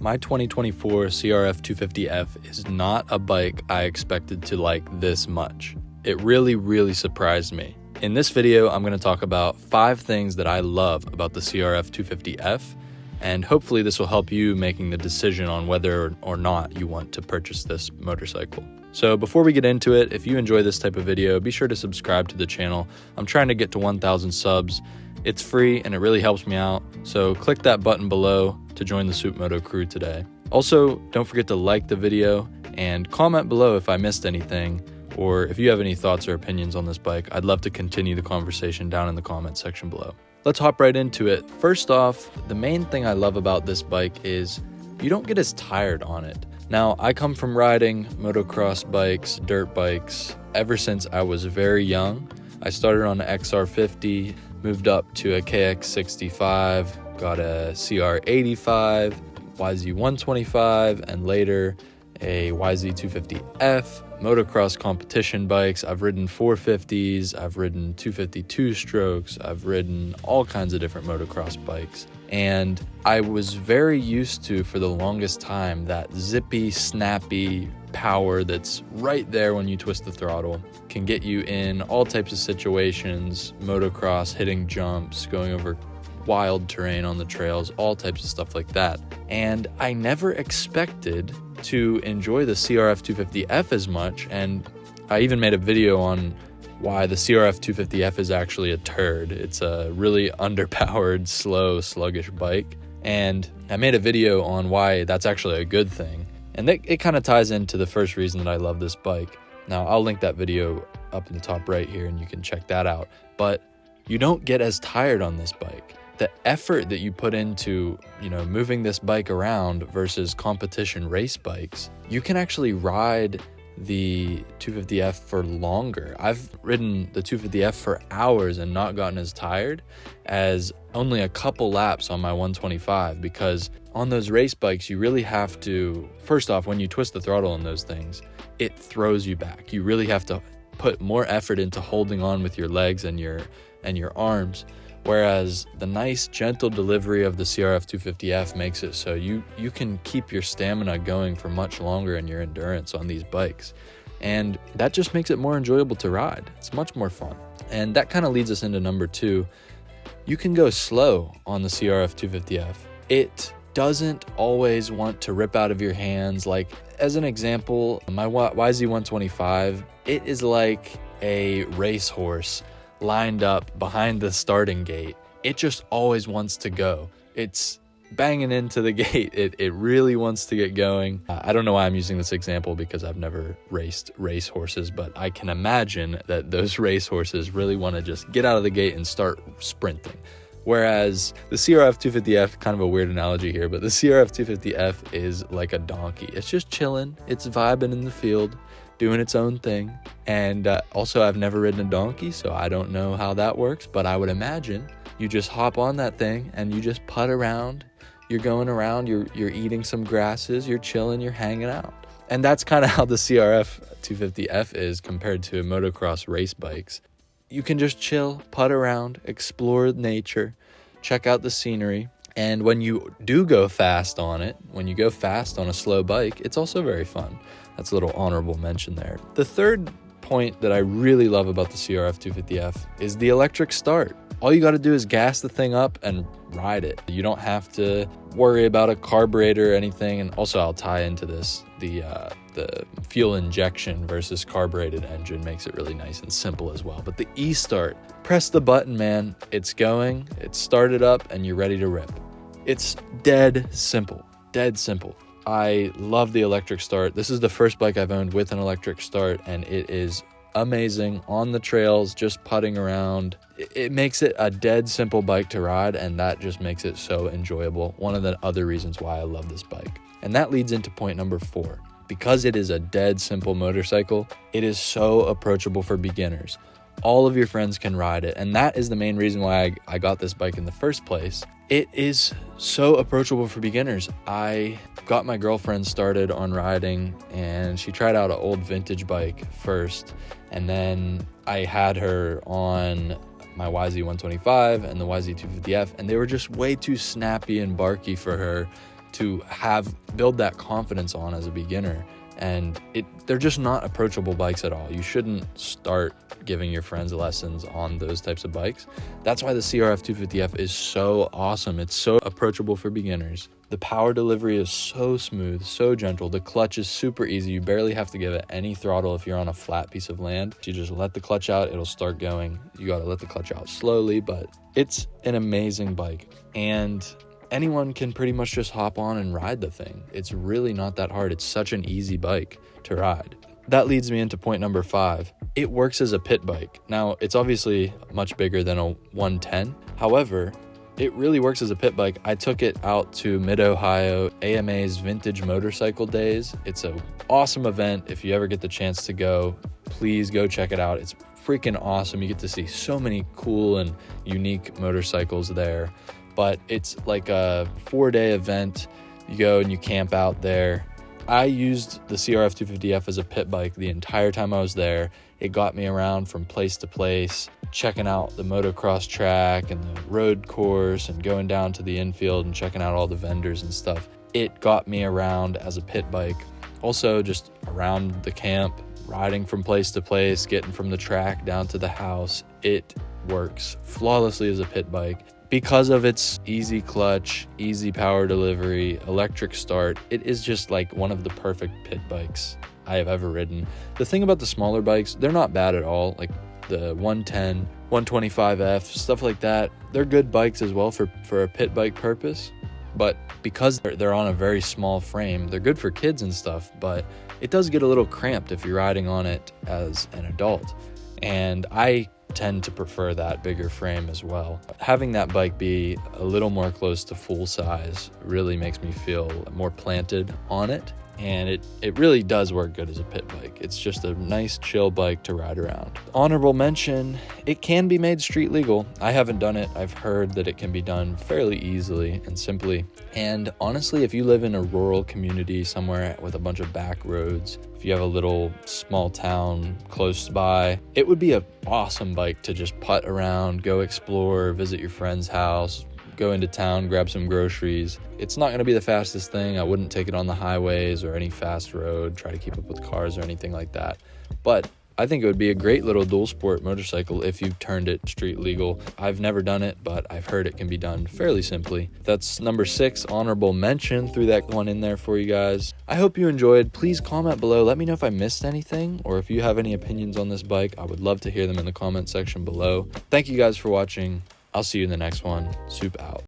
My 2024 CRF250F is not a bike I expected to like this much. It really surprised me. In this video, I'm going to talk about 5 things that I love about the CRF250F, and hopefully this will help you making the decision on whether or not you want to purchase this motorcycle. So before we get into it, if you enjoy this type of video, be sure to subscribe to the channel. I'm trying to get to 1,000 subs. It's free and it really helps me out, so click that button below to join the SoupMoto crew today. Also, don't forget to like the video and comment below if I missed anything, or if you have any thoughts or opinions on this bike. I'd love to continue the conversation down in the comment section below. Let's hop right into it. First off, the main thing I love about this bike is you don't get as tired on it. Now, I come from riding motocross bikes, dirt bikes, ever since I was very young. I started on an XR50, moved up to a KX65, got a CR85, YZ125, and later a YZ250F. Motocross competition bikes. I've ridden 450s, I've ridden 252 strokes, I've ridden all kinds of different motocross bikes. And I was very used to, for the longest time, that zippy, snappy power that's right there when you twist the throttle. Can get you in all types of situations, motocross, hitting jumps, going over wild terrain on the trails, all types of stuff like that. And I never expected to enjoy the CRF250F as much, and I even made a video on why the CRF250F is actually a turd. It's a really underpowered, slow, sluggish bike, and I made a video on why that's actually a good thing. And it kind of ties into the first reason that I love this bike. Now, I'll link that video up in the top right here and you can check that out. But you don't get as tired on this bike. The effort that you put into, moving this bike around versus competition race bikes, you can actually ride the 250F for longer. I've ridden the 250F for hours and not gotten as tired as only a couple laps on my 125, because on those race bikes, you really have to, first off, when you twist the throttle on those things, it throws you back. You really have to put more effort into holding on with your legs and your arms. Whereas the nice, gentle delivery of the CRF250F makes it so you can keep your stamina going for much longer and your endurance on these bikes. And that just makes it more enjoyable to ride. It's much more fun. And that kind of leads us into number 2. You can go slow on the CRF250F. It doesn't always want to rip out of your hands. Like, as an example, my YZ125, it is like a racehorse lined up behind the starting gate. It just always wants to go. It's banging into the gate. It really wants to get going. I don't know why I'm using this example, because I've never raced race horses, but I can imagine that those race horses really want to just get out of the gate and start sprinting. Whereas the CRF250F, kind of a weird analogy here, but the CRF250F is like a donkey. It's just chilling. It's vibing in the field, doing its own thing. And also, I've never ridden a donkey, so I don't know how that works, but I would imagine you just hop on that thing and you just putt around. You're going around, you're eating some grasses, you're chilling, you're hanging out. And that's kind of how the CRF250F is compared to motocross race bikes. You can just chill, putt around, explore nature, check out the scenery. And when you do go fast on it, when you go fast on a slow bike, it's also very fun. That's a little honorable mention there. The third point that I really love about the CRF250F is the electric start. All you got to do is gas the thing up and ride it. You don't have to worry about a carburetor or anything. And also, I'll tie into this, the fuel injection versus carbureted engine makes it really nice and simple as well. But the e-start, press the button, man. It's going, it's started up, and you're ready to rip. It's dead simple, dead simple. I love the electric start. This is the first bike I've owned with an electric start, and it is amazing on the trails, just putting around. It makes it a dead simple bike to ride, and that just makes it so enjoyable. One of the other reasons why I love this bike. And that leads into point number 4. Because it is a dead simple motorcycle, it is so approachable for beginners. All of your friends can ride it, and that is the main reason why I got this bike in the first place. It is so approachable for beginners. I got my girlfriend started on riding, and she tried out an old vintage bike first, and then I had her on my YZ125 and the YZ250F, and they were just way too snappy and barky for her. to build that confidence on as a beginner. And they're just not approachable bikes at all. You shouldn't start giving your friends lessons on those types of bikes. That's why the CRF250F is so awesome. It's so approachable for beginners. The power delivery is so smooth, so gentle. The clutch is super easy. You barely have to give it any throttle if you're on a flat piece of land. You just let the clutch out, it'll start going. You gotta let the clutch out slowly, but it's an amazing bike. And anyone can pretty much just hop on and ride the thing. It's really not that hard. It's such an easy bike to ride. That leads me into point number 5. It works as a pit bike. Now, it's obviously much bigger than a 110. However, it really works as a pit bike. I took it out to Mid-Ohio AMA's Vintage Motorcycle Days. It's an awesome event. If you ever get the chance to go, please go check it out. It's freaking awesome. You get to see so many cool and unique motorcycles there. But it's like a 4-day event. You go and you camp out there. I used the CRF250F as a pit bike the entire time I was there. It got me around from place to place, checking out the motocross track and the road course and going down to the infield and checking out all the vendors and stuff. It got me around as a pit bike. Also just around the camp, riding from place to place, getting from the track down to the house. It works flawlessly as a pit bike. Because of its easy clutch, easy power delivery, electric start, it is just like one of the perfect pit bikes I have ever ridden. The thing about the smaller bikes, they're not bad at all. Like the 110, 125F, stuff like that. They're good bikes as well for a pit bike purpose. But because they're on a very small frame, they're good for kids and stuff, but it does get a little cramped if you're riding on it as an adult. And I tend to prefer that bigger frame as well. Having that bike be a little more close to full size really makes me feel more planted on it, and it really does work good as a pit bike. It's just a nice chill bike to ride around. Honorable mention, it can be made street legal. I haven't done it. I've heard that it can be done fairly easily and simply. And honestly, if you live in a rural community somewhere with a bunch of back roads, if you have a little small town close by, it would be an awesome bike to just putt around, go explore, visit your friend's house, go into town, grab some groceries. It's not going to be the fastest thing. I wouldn't take it on the highways or any fast road, try to keep up with cars or anything like that. But I think it would be a great little dual sport motorcycle if you turned it street legal. I've never done it, but I've heard it can be done fairly simply. That's number 6, honorable mention. Threw that one in there for you guys. I hope you enjoyed. Please comment below. Let me know if I missed anything, or if you have any opinions on this bike. I would love to hear them in the comment section below. Thank you guys for watching. I'll see you in the next one. Soup out.